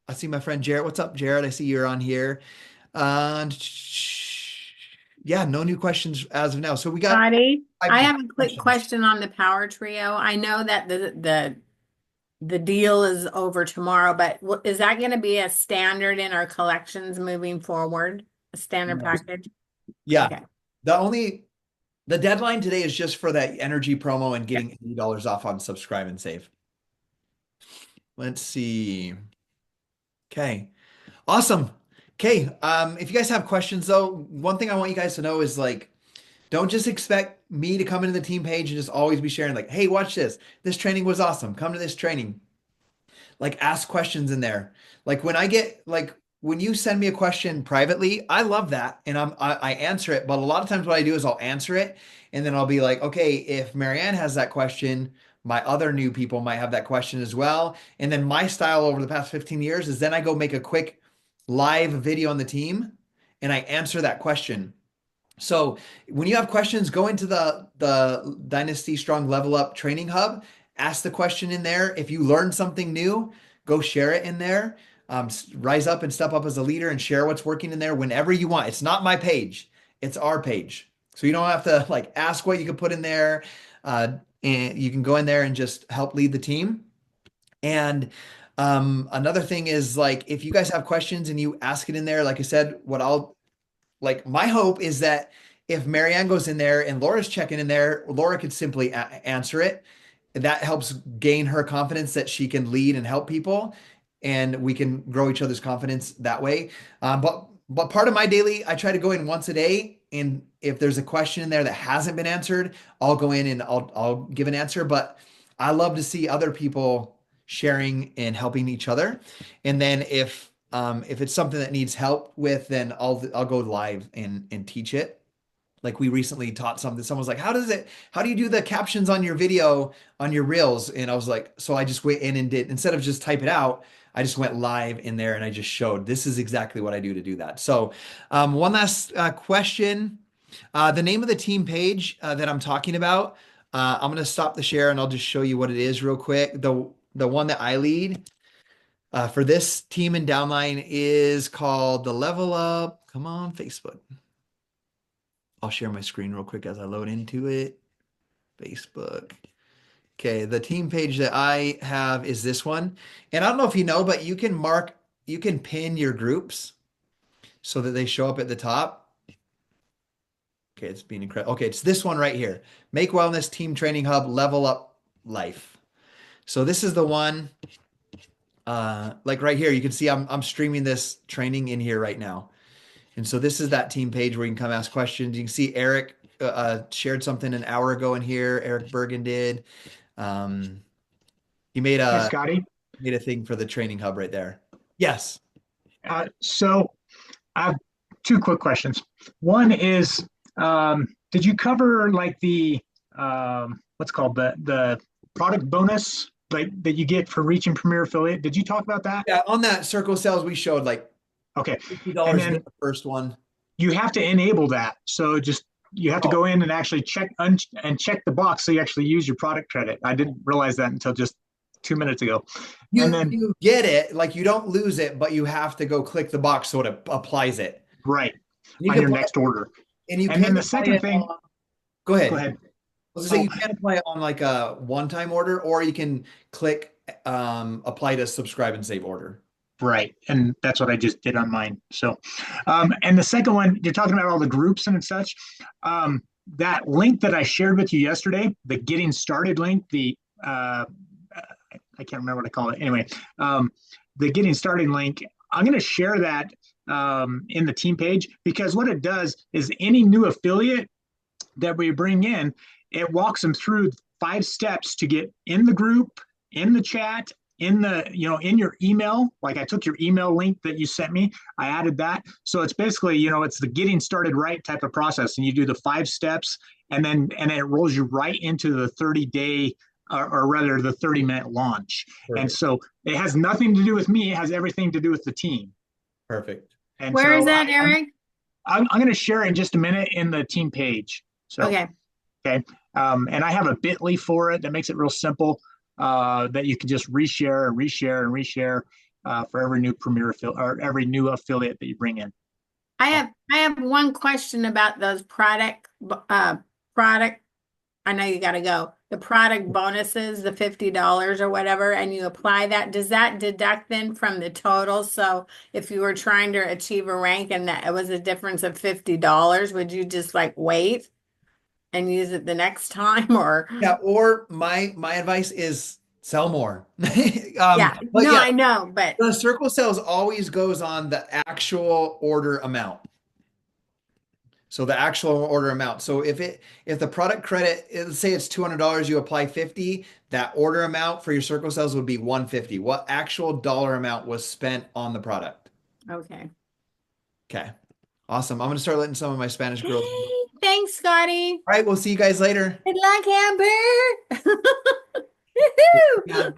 I see my friend Jared. What's up, Jared? I see you're on here. And yeah, no new questions as of now. So we got Scotty, I five have a quick questions. question on the Power Trio. I know that the deal is over tomorrow, but is that going to be a standard in our collections moving forward? A standard package? Yeah. Okay. The deadline today is just for that energy promo and getting $80 off on subscribe and save. Let's see. Okay. Awesome. Okay. If you guys have questions though, one thing I want you guys to know is like, don't just expect me to come into the team page and just always be sharing like, hey, watch this. This training was awesome. Come to this training. Like ask questions in there. Like when you send me a question privately, I love that and I answer it. But a lot of times what I do is I'll answer it and then I'll be like, okay, if Marianne has that question, my other new people might have that question as well. And then my style over the past 15 years is then I go make a quick live video on the team and I answer that question. So when you have questions, go into the Dynasty Strong Level Up Training Hub, ask the question in there. If you learn something new, go share it in there. Rise up and step up as a leader and share what's working in there whenever you want. It's not my page, it's our page. So you don't have to like ask what you can put in there. And you can go in there and just help lead the team. And another thing is like if you guys have questions and you ask it in there, like I said, my hope is that if Marianne goes in there and Laura's checking in there, Laura could simply answer it. That helps gain her confidence that she can lead and help people, and we can grow each other's confidence that way. But part of my daily, I try to go in once a day, and if there's a question in there that hasn't been answered, I'll go in and I'll give an answer. But I love to see other people sharing and helping each other. And then if it's something that needs help with, then I'll go live and teach it. Like we recently taught something. Someone was like, how do you do the captions on your video, on your reels? And I was like, so I just went in and did, instead of just type it out, I just went live in there and I just showed this is exactly what I do to do that. So, one last question. The name of the team page that I'm talking about, I'm going to stop the share and I'll just show you what it is real quick. The one that I lead for this team and downline is called the Level Up. Come on, Facebook. I'll share my screen real quick as I load into it. Facebook. Okay, the team page that I have is this one. And I don't know if you know, but you can pin your groups so that they show up at the top. Okay, it's being incredible. Okay, it's this one right here. Make Wellness Team Training Hub Level Up Life. So this is the one, like right here, you can see I'm streaming this training in here right now. And so this is that team page where you can come ask questions. You can see Eric shared something an hour ago in here. Eric Bergen did. Um, he Hey, Scotty. made a thing for the training hub right there. Yes. So I have two quick questions. One is, did you cover like the what's called the product bonus like that you get for reaching Premier Affiliate? Did you talk about that? Yeah, on that circle sales we showed like Okay, and $50 then the first one. you have to enable that. So just you have to Oh, go in and actually and check the box so you actually use your product credit. I didn't realize that until just 2 minutes ago. And then you get it, like you don't lose it, but you have to go click the box so it applies it. right You on can your apply, next order. and you And then can the apply second it thing, on, go go ahead. ahead. I was gonna say Oh, you can apply it on like a one-time order, or you can click apply to subscribe and save order. right. And that's what I just did on mine. So, and the second one, you're talking about all the groups and such. That link that I shared with you yesterday, the getting started link, I can't remember what I call it. Anyway, the getting started link, I'm going to share that in the team page because what it does is any new affiliate that we bring in, it walks them through 5 steps to get in the group, in the chat, in your email. Like I took your email link that you sent me, I added that. So it's basically, it's the getting started right type of process. And you do the 5 steps and it rolls you right into the 30-day or rather the 30-minute launch. And Perfect. so it has nothing to do with me. It has everything to do with the team. Perfect. And Where is so that, Eric? I'm going to share in just a minute in the team page. So, Okay. okay. And I have a bit.ly for it that makes it real simple that you can just reshare and reshare and reshare for every new Premier affiliate or every new affiliate that you bring in. I have one question about those product. I know you got to go. The product bonuses, the $50 or whatever, and you apply that. Does that deduct then from the total? So if you were trying to achieve a rank and that it was a difference of $50, would you just like wait and use it the next time or? Yeah, or my advice is sell more. Yeah, But no, yeah, I know, but the circle sales always goes on the actual order amount. So the actual order amount. So if the product credit, let's say it's $200, you apply 50, that order amount for your circle sales would be 150. What actual dollar amount was spent on the product? okay. Okay. Awesome. I'm gonna start letting some of my Spanish girls. All Thanks, Scotty. right, we'll see you guys later. Good luck, Amber. Yeah. Woohoo!